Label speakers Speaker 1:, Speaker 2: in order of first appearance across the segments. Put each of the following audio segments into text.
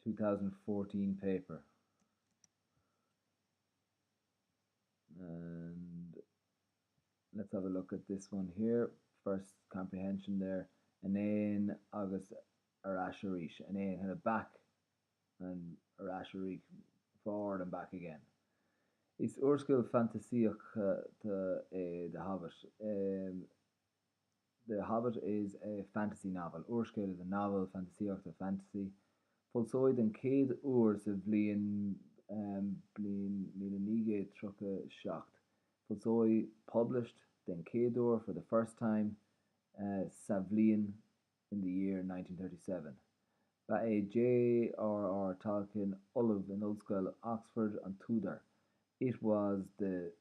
Speaker 1: 2014 paper. And let's have a look at this one here. First comprehension there. Anain August Arasharish. Anain kind of back and Arasharish forward and back again. Is oorskil fantasiach the Hobbit. The Hobbit is a fantasy novel. Oorskil is a novel, fantasiach the fantasy. Fulsoid an céad uair sa bliain míle trocha seacht. Fulsoid published den céad uair for the first time sa bhliain in the year 1937. Ba é J.R.R. Tolkien Olive in Old School Oxford and Tudor. It was the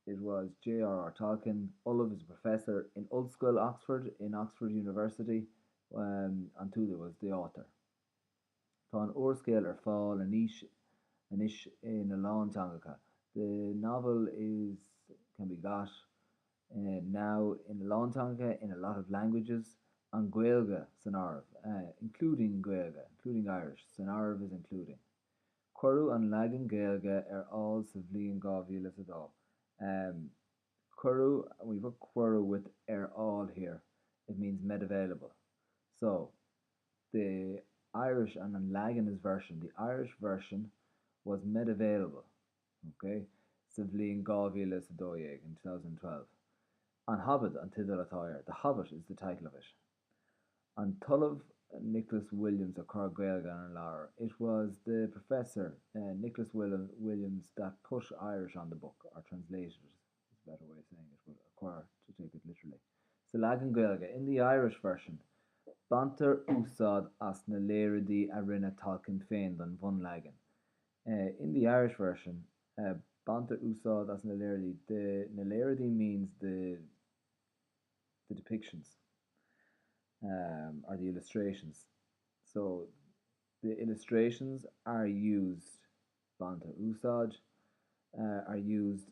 Speaker 1: it was J.R.R. Tolkien. Olive is a professor in Old School Oxford in Oxford University, and Tudor was the author. Tá an oorscéil ar fáil aníis ina lán teangacha. The novel is can be got now in lán teangacha in a lot of languages an Gaeilge san Arv, including Gaeilge, including Irish. San Arv is including. Cuireadh an leagan Gaeilge ar all sa bhliain 2002. Cuireadh, we've got cuireadh with ar all here. It means made available. So the Irish and an Lagan's version. The Irish version was made available. Okay, Sivlian Gauvila Sadoyeg in 2012. An Hobbit an Tidal Attire. The Hobbit is the title of it. An Tullav Nicholas Williams of Corgailgan and Laura. It was the professor Nicholas Williams that put Irish on the book or translated it. It's a better way of saying it, but acquire to take it literally. So Lagan Gaelga in the Irish version. Banter úsáid as na léiridí a rinne Tolkien féin don bhun legan. In the Irish version, banter úsáid as na léiridí. The na léiridí means the depictions or the illustrations. So the illustrations are used, banter úsáid, are used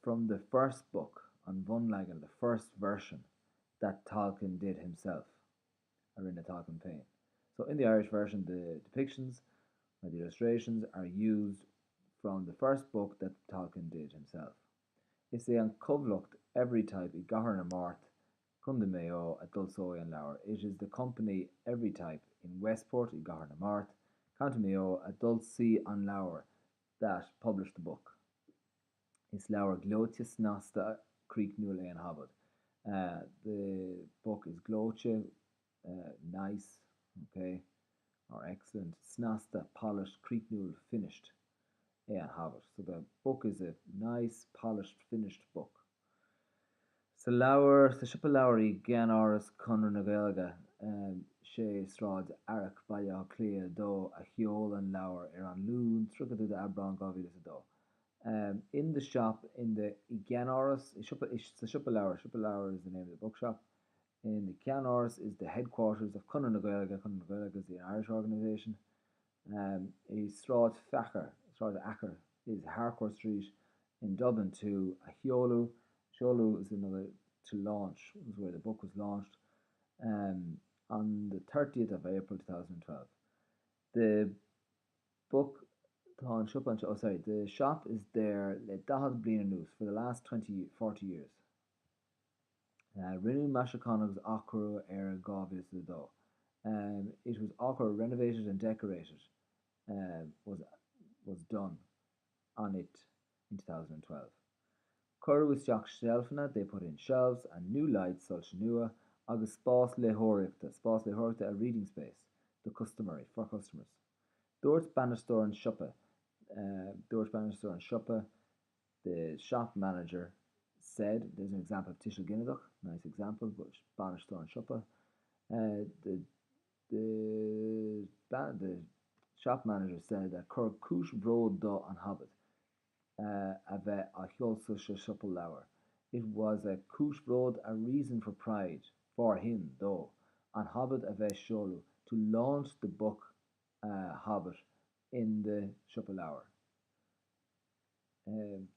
Speaker 1: from the first book on Bhun Legan, the first version that Tolkien did himself. Arena Tolkien Payne. So in the Irish version, the depictions or the illustrations are used from the first book that Tolkien did himself. Is the an covlucht every type I gahar na mart Cunda Mayo at Dulsoy and Lower. It is the company every type in Westport I gahar na mart, County Mayo at Dulcie and Lower that published the book. Is Lower Glotius Nasta Creek Newell and Hobbit. The book is Gloche, nice, okay, or excellent. Snasta, polished, Creeknewell, finished. Yeah, Hobbit. So the book is a nice, polished, finished book. Sa leabhar, sa sipa leabharí gan áras conra na Gaeilge, sé stráid Arach baile clia dó a cheol an leabhar ar an lún trugad de Abran Gavíle sa dó. In the shop, in the Igianaris, the Shupalauer is the name of the bookshop. In the Cianáras is the headquarters of Conor na Gaeilge. Conor na Gaeilge is the Irish organisation. Stráid Acker is Harcourt Street in Dublin to Ahiolu. Sholu is another to launch, is where the book was launched on the 30th of April 2012. The book the shop is there le dahad bliana nús for the last 40 years. Rinne Mashaconag's Akro Era Gavis do. It was Akro renovated and decorated. Was done on it in 2012. Cur was Jack Shelfna, they put in shelves and new lights such nua agus spas le horicta a reading space, the customary for customers. Dort Bannister and Shuppa. The shop manager said, there's an example of Tishel Ginnadach, nice example, but Bannister and Shuppa. The shop manager said that Cur Kush Broad do an Hobbit a bheith a Hjolsa Shuppa Lower. It was a Kush Broad, a reason for pride for him, though, an Hobbit a bheith Sholu to launch the book Hobbit in the Shupalour.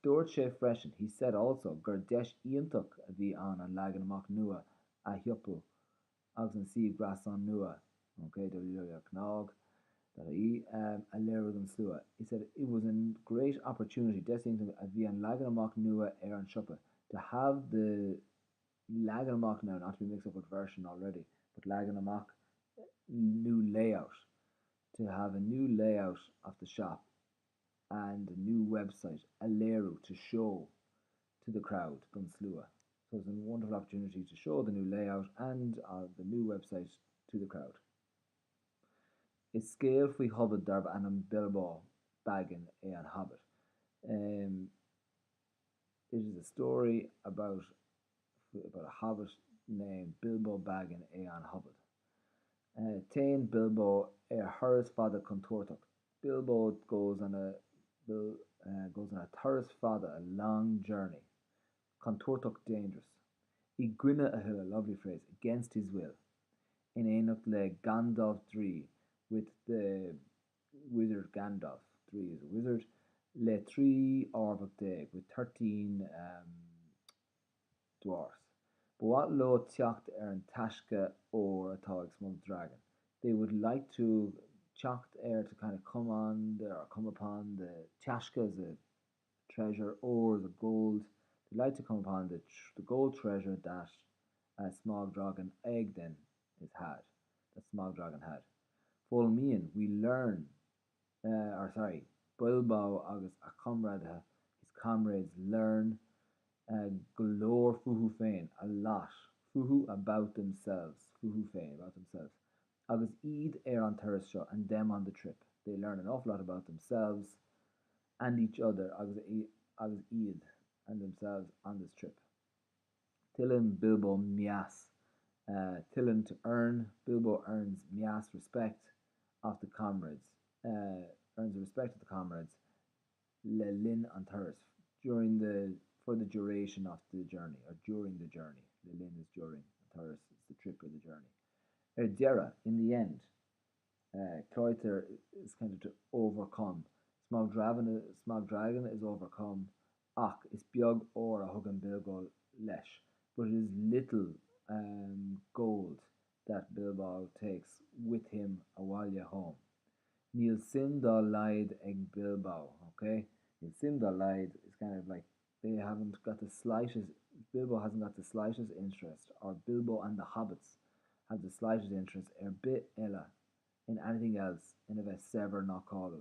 Speaker 1: Dúirt sé freisin, he said also, gur deis ionach a bhí an leagan amach nua a thiopú agus an siomh gras an nua, okay, do cnog. Í a léir an slua. He said it was a great opportunity destined a bhí an legan amach nua ar an siopa to have the legan amach now, not to be mixed up with version already, but legan amach new layout, to have a new layout of the shop and a new website, a Leru, to show to the crowd, Dunslua. So it's a wonderful opportunity to show the new layout and the new website to the crowd. Is scale faoi hobbit darb an bilbao baggin é an hobbit. Um, it is a story about a hobbit named Bilbo Baggin é an hobbit. Tain Bilbo thuras fada chun tuairteach. Bilbo goes on a thuras fada, a long journey. Chun tuairteach dangerous. I gcuine a hill, a lovely phrase, against his will. In éineacht le Gandalf Tree with the wizard Gandalf. Tree is a wizard. Le Tree Orvach Dag with 13 dwarfs. But what lo teacht an tashka or atá ag small dragon. They would like to teacht to kind of come on or come upon the tashka as a treasure or the gold. They like to come upon the gold treasure that a small dragon egg then is had. That small dragon had. Fol mian, we learn, or sorry, Bilbo agus a comrade, his comrades learn galore fuhu féin, a lot, fuhu about themselves, fuhu féin, about themselves. Agus Eid an Thuras seo and them on the trip. They learn an awful lot about themselves and each other, agus Eid and themselves on this trip. Tillen Bilbo mias. Tillen to earn, Bilbo earns mias respect of the comrades, earns the respect of the comrades, le lin an Thuras, for the duration of the journey, or during the journey. Le lin is during, Thuras is the trip or the journey. Dera, in the end, Cloyter is kind of to overcome. Smog dragon is overcome. Ach is biog or a hugan bilbo lesh, but it is little gold that Bilbo takes with him a while home. Neil Simdal lied eg Bilbo, okay? Neil Simdal lied is kind of like they haven't got the slightest, Bilbo hasn't got the slightest interest, or Bilbo and the hobbits have the slightest interest bit ella in anything else in a sever not called.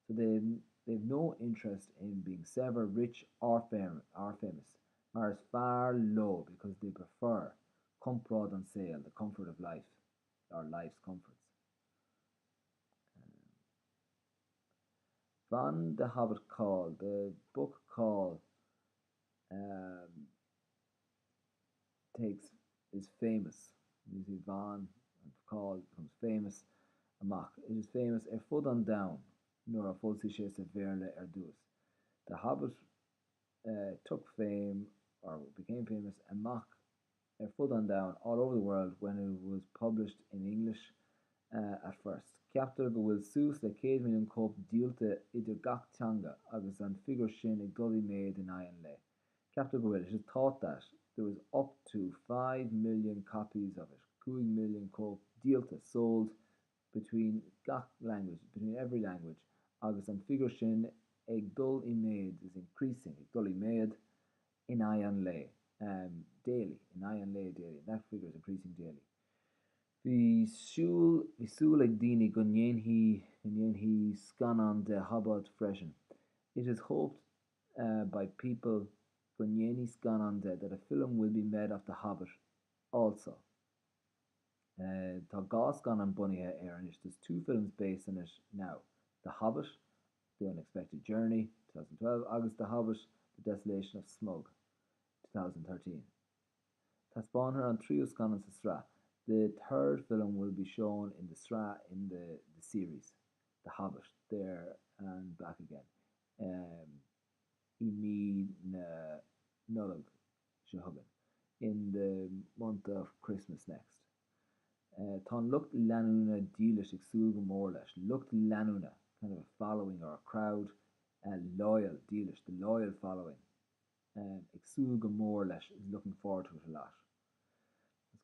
Speaker 1: So they've no interest in being sever, rich or famous. Mars far low because they prefer comfort on sale, the comfort of life, or life's comforts. Van the Hobbit Call, the book Call, is famous. You see Van Call becomes famous. Amach, it is famous fud on down, nor a full sé sa verle duas. The Hobbit took fame or became famous amach fud on down all over the world when it was published in English at first. Ceaptar go bhfuil sús le 100 milliún cóp díolte idir gach teanga agus an figure sin ag dulí méid in aghaidh le. Ceaptar go bhfuil, it is thought that there was up to 5 million copies of it, 2 million cóp díolte sold between gach language, between every language, agus an figure sin ag dul I méid is increasing, ag dul I méid in aghaidh le, daily, in aghaidh le daily, that figure is increasing daily. Bhí súil ag daoine go ndéanfaí scanán de Hobbit freisin. It is hoped by people go ndéanfaí scanán de that a film will be made of The Hobbit also. Tá gá scanán bunaithe anis. There's 2 films based on it now. The Hobbit, The Unexpected Journey, 2012, agus The Hobbit, The Desolation of Smaug, 2013. Tá spáintear an tríú scanán sa srá. The 3rd film will be shown in the Sra in the series, The Hobbit, there and back again. I mí na nullag sehugan in the month of Christmas next. Tá lucht leanúna dílis ag súil go mór leis. Lucht leanúna, kind of a following or a crowd, loyal dílis, the loyal following. Ag súil go mór leis is looking forward to it a lot.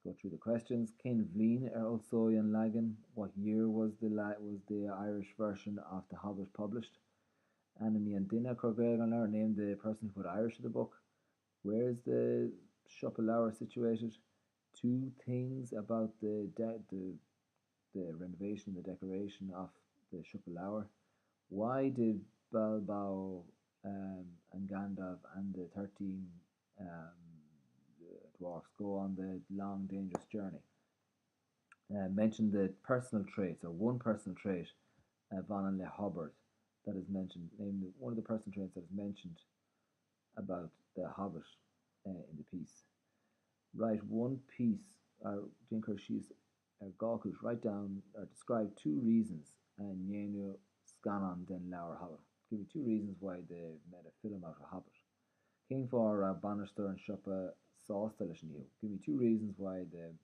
Speaker 1: Go through the questions. Cén Bhliain also Ulsoyan Lagan. What year was the Irish version of The Hobbit published? Anime and Dinner Corgair name the person who put Irish to the book. Where is the Shopalour situated? Two things about the renovation, the decoration of the Shopalour. Why did Bilbao and Gandalf and the 13 um, dwarfs go on the long, dangerous journey? Mention the personal traits, or one personal trait, Van Le Hobbit, that is mentioned. Name one of the personal traits that is mentioned about the Hobbit in the piece. Write one piece, Jinker she's Gawkus, write down or describe two reasons and Yenu Scanon den Laur Hobbit. Give me two reasons why they made a film out of Hobbit. King for Bannister and Shoppa saw New. Give me two reasons why the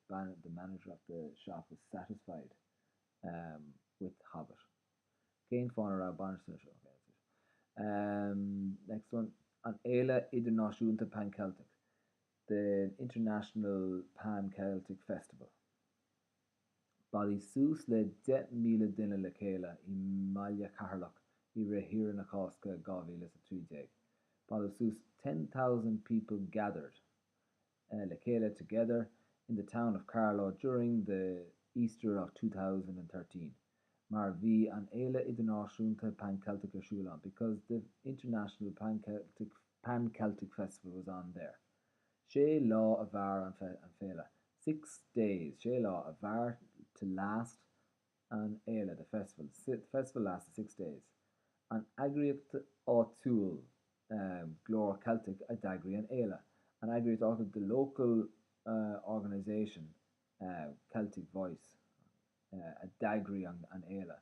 Speaker 1: manager of the shop was satisfied with Hobbit. King for Bannister. Okay, that's it. Next one. An Éile Idirnáisiúnta Pan Celtic, the International Pan Celtic Festival. Ballysoos le 10,000 duine le chéile I maiile Cathairleach I ré na Cásca 2013. Ballysoos 10,000 people gathered le chéile together in the town of Carlow during the Easter of 2013. Mar bhí an Éile Idirnáisiúnta Pan Celtic Siúlán, because the International Pan Celtic Festival was on there. Sé lá a bhar an féile. 6 days. Sé lá a bhar to last an Éile, the festival. The festival lasted 6 days. An agriacht áitiúil glór Celtic a dagri an Éile. An agriacht áitiúil the local organisation, Celtic Voice, a dagri an Éile,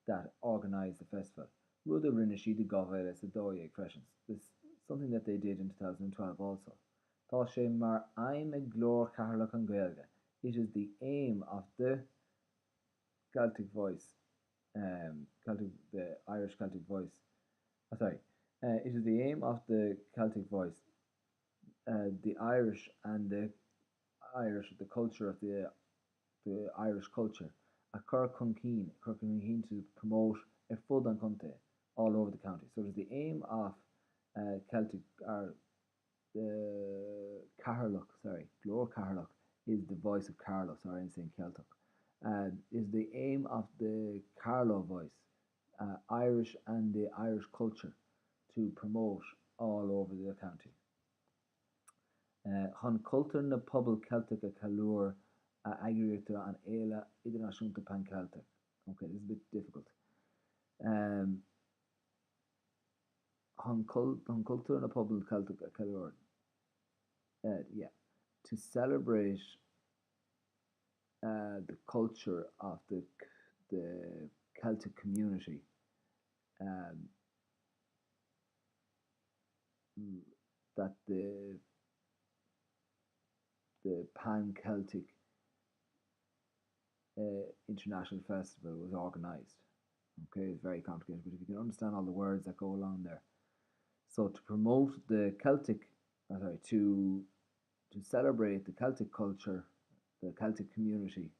Speaker 1: that organised the festival. Rud a rinne siad I gabhfeile sa dóigh freisin. This is something that they did in 2012 also. Tá sé mar aim ag glór Cathairleach an Gaeilge. It is the aim of the Celtic Voice, the Irish Celtic Voice. It is the aim of the Celtic Voice, the Irish and the culture of the Irish culture. A Kirkunkeen to promote a fud an Conte all over the county. So it is the aim of Celtic, or the Cathairleach, Glór Cathairleach is the voice of Carlow, I'm saying Celtic. Is the aim of the Carlow Voice, Irish and the Irish culture, to promote all over the county. Chun cultúr na pobal Celtic a chalúr agriíochta an Éile Idirnáisiúnta Pan Celtic. Okay, this is a bit difficult. Chun cultúr na pobal Celtic a chalúr. Yeah, to celebrate the culture of the Celtic community, that the Pan Celtic International Festival was organised. Okay, it's very complicated, but if you can understand all the words that go along there. So to promote the Celtic, to celebrate the Celtic culture, the Celtic community,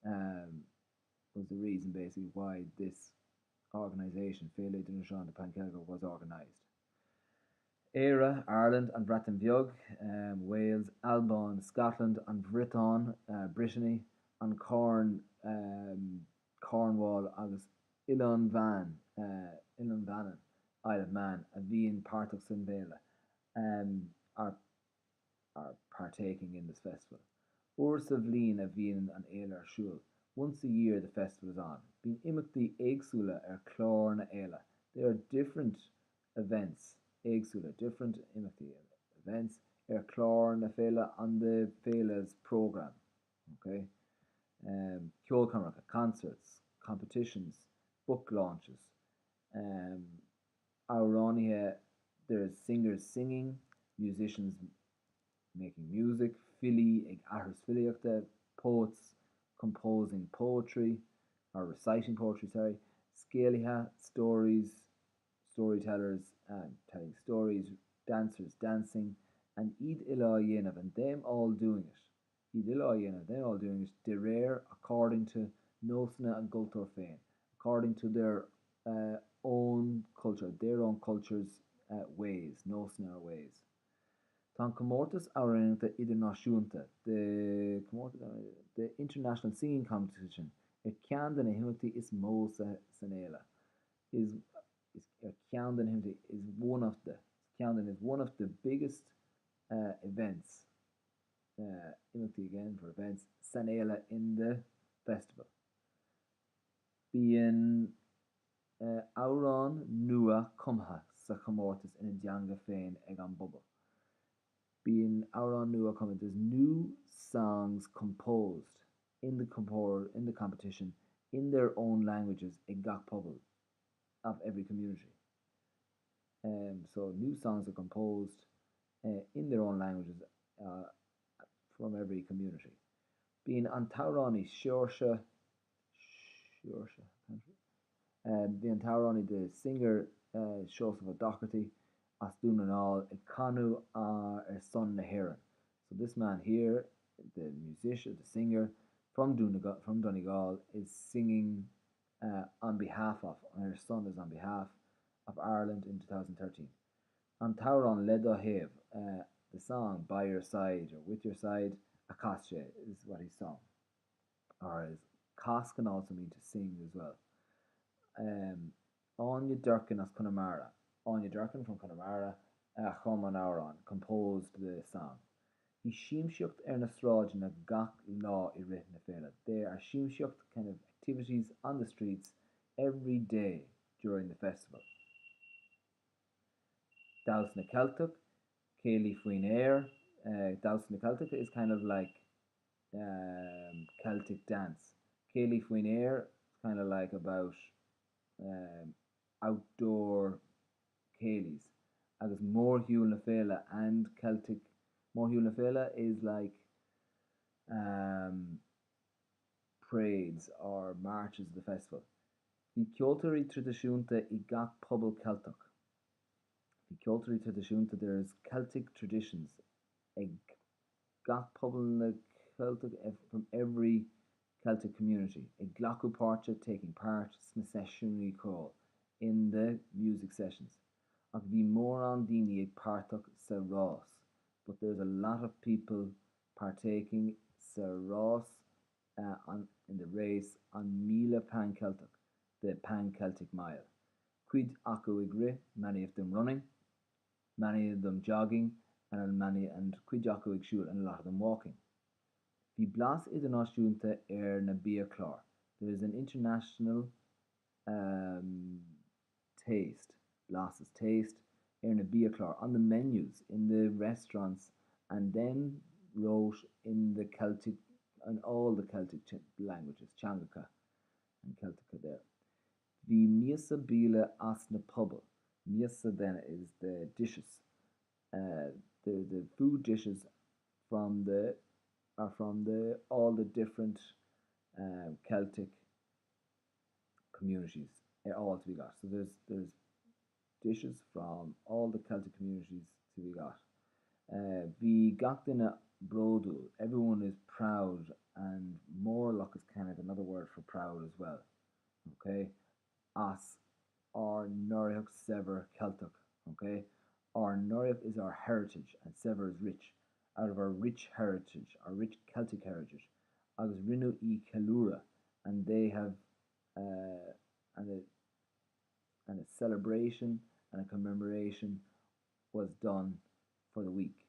Speaker 1: was the reason basically why this organisation, Féile Idirnáisiúnta Pan Celtic, was organised. Éire, Ireland and Bratan Bheag, Wales, Alban, Scotland and Britain, Brittany, and Cornwall agus Ilan Vannin, Isle of Man, a bhíonn páirteach san Bhéile, are partaking in this festival. Uair sa bhliain a bhíonn an Éile ar siúl. Once a year the festival is on. Bíonn imeachtaí éagsúla ar chlár na Éile. There are different events, éagsúla, different imeachtaí events ar chlár na Féile on the Féile's programme. Okay? Ceolchonracha, concerts, competitions, book launches. Áireannaithe, there's singers singing, musicians making music, fili ag ahras filiochta, poets composing poetry, or reciting poetry, scéalaithe, storytellers telling stories, dancers dancing, and Eid Ila Yénav, and them all doing it. I dil they're all doing it. De rare according to Nosna and Gultor Fain, according to their own culture, their own culture's ways, Nosna ways. Tá Comórtas áireanta idirnáisiúnta the International Singing Competition ar ceann den na himachtaí is mó san éile. Is Camden is one of the Camden is one of the biggest events, again for events Sanela in the festival. Being Auron Nua Cumha sa Comórtas in Djanga Féin ag an bubble. Being Auron Nua Cumha, there's new songs composed in the competition in their own languages ag gach pobl of every community. So new songs are composed in their own languages uh, from every community. Being an Taurani Shorsha, the Taurani, the singer Shoseph O'Doherty, as dún an all a canu ar son na Heron. So this man here, the musician, the singer from Donegal, is singing on behalf of, and her son is on behalf of Ireland in 2013. An Tauron Ledo Have, the song By Your Side or With Your Side, Akashe is what he sung. Or is Kas can also mean to sing as well. Anya Durkin as Connemara. Anya Durkin from Connemara, Choman Auron, composed the song. He shimshucht na stráid na gach law I rith na féile. There are shimshucht kind of activities on the streets every day during the festival. Daus na Celtic, Céilí Faoin Air. Daus na Celtic is kind of like Celtic dance. Céilí Faoin Air is kind of like about outdoor céilís. Agus Mórthúil na Féile and Celtic. Mórthúil na Féile is like parades or marches of the festival. The Ceoltarí tradiisiúnta I gach pobl Celtic. The Ceoltarí tradiisiúnta, there's Celtic traditions. Ag gach pobl na Celtic from every Celtic community. Ag glacu páirte taking part sna sesiúnaí call in the music sessions. Ag bhí mór an daoine ag páirteach sa rás, but there's a lot of people partaking sa rás in the race on Míle Pan Celtic, the Pan Celtic Mile. Quid acu ag ri, many of them running, many of them jogging, and quid acu ag siúil, and a lot of them walking. Bhí blas idirnáisiúnta na Bia Clár. There is an international taste, Blas's taste, na Bia Clár, on the menus, in the restaurants, and then wrote in the Celtic, and all the Celtic languages, Teangacha and Celtica there. The Miasa Bíle as na Pobal. Miasa then is the dishes. The food dishes from all the different Celtic communities all to be got. So there's dishes from all the Celtic communities to be got. The Gachtina Brodu, everyone is proud, and Morlock is kind of another word for proud as well. Okay, As or Noriach Sever Celtic. Okay, our Noriach is our heritage, and Sever is rich. Out of our rich heritage, our rich Celtic heritage, agus Rinu I Kalura, and they have and a celebration and a commemoration was done for the week,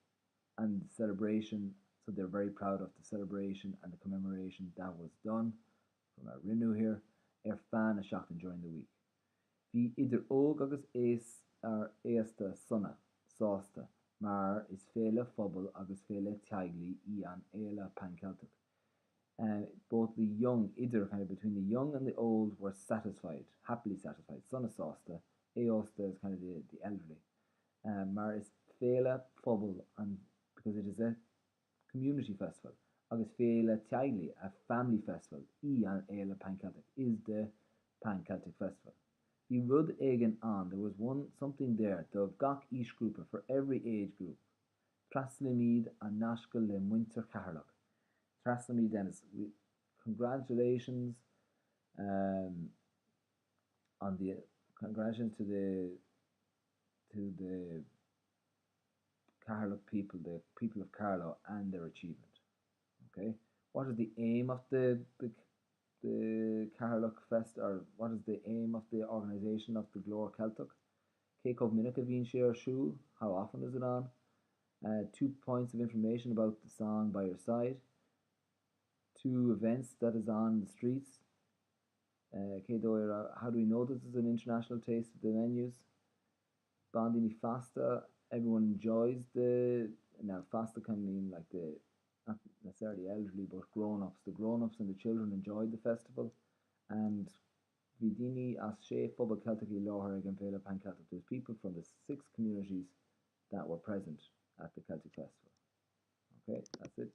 Speaker 1: and the celebration. So they're very proud of the celebration and the commemoration that was done from our Rinu here. Fan a seachtain during the week. Bhí idir óg agus ar éasta sunna, sásta, mar is féle phobal agus féle teaglaí I an éile pan-Celtic. Both the young, kind of between the young and the old, were satisfied, happily satisfied. Sunna sásta, éasta is kind of the elderly. Mar is féle phobal, and because it is a community festival. Agus féle teaglaí, a family festival, I an éile pan-Celtic, is the pan-Celtic festival. Bhí rud éigean an, there was something there, the gach isgrúpa for every age group. Traslimid a nascail le muintir cathairleach. Trasamy Dennis, congratulations um, on the congratulations to the Carlow people, the people of Carlow, and their achievement. Okay, what is the aim of the Carlow Fest, or what is the aim of the organisation of the Glór Celtic? Keiko Minica Vín Share Shul, how often is it on? 2 points of information about the song by your side. 2 events that is on the streets. How do we know this is an international taste of the menus? Bandini Fasta, everyone enjoys now Fasta can mean like not necessarily elderly, but grown-ups. The grown-ups and the children enjoyed the festival. And Vidini as sé Phobal Celtic I Láthar ag an Féile Pan Celtic. There's people from the 6 communities that were present at the Celtic Festival. Okay, that's it.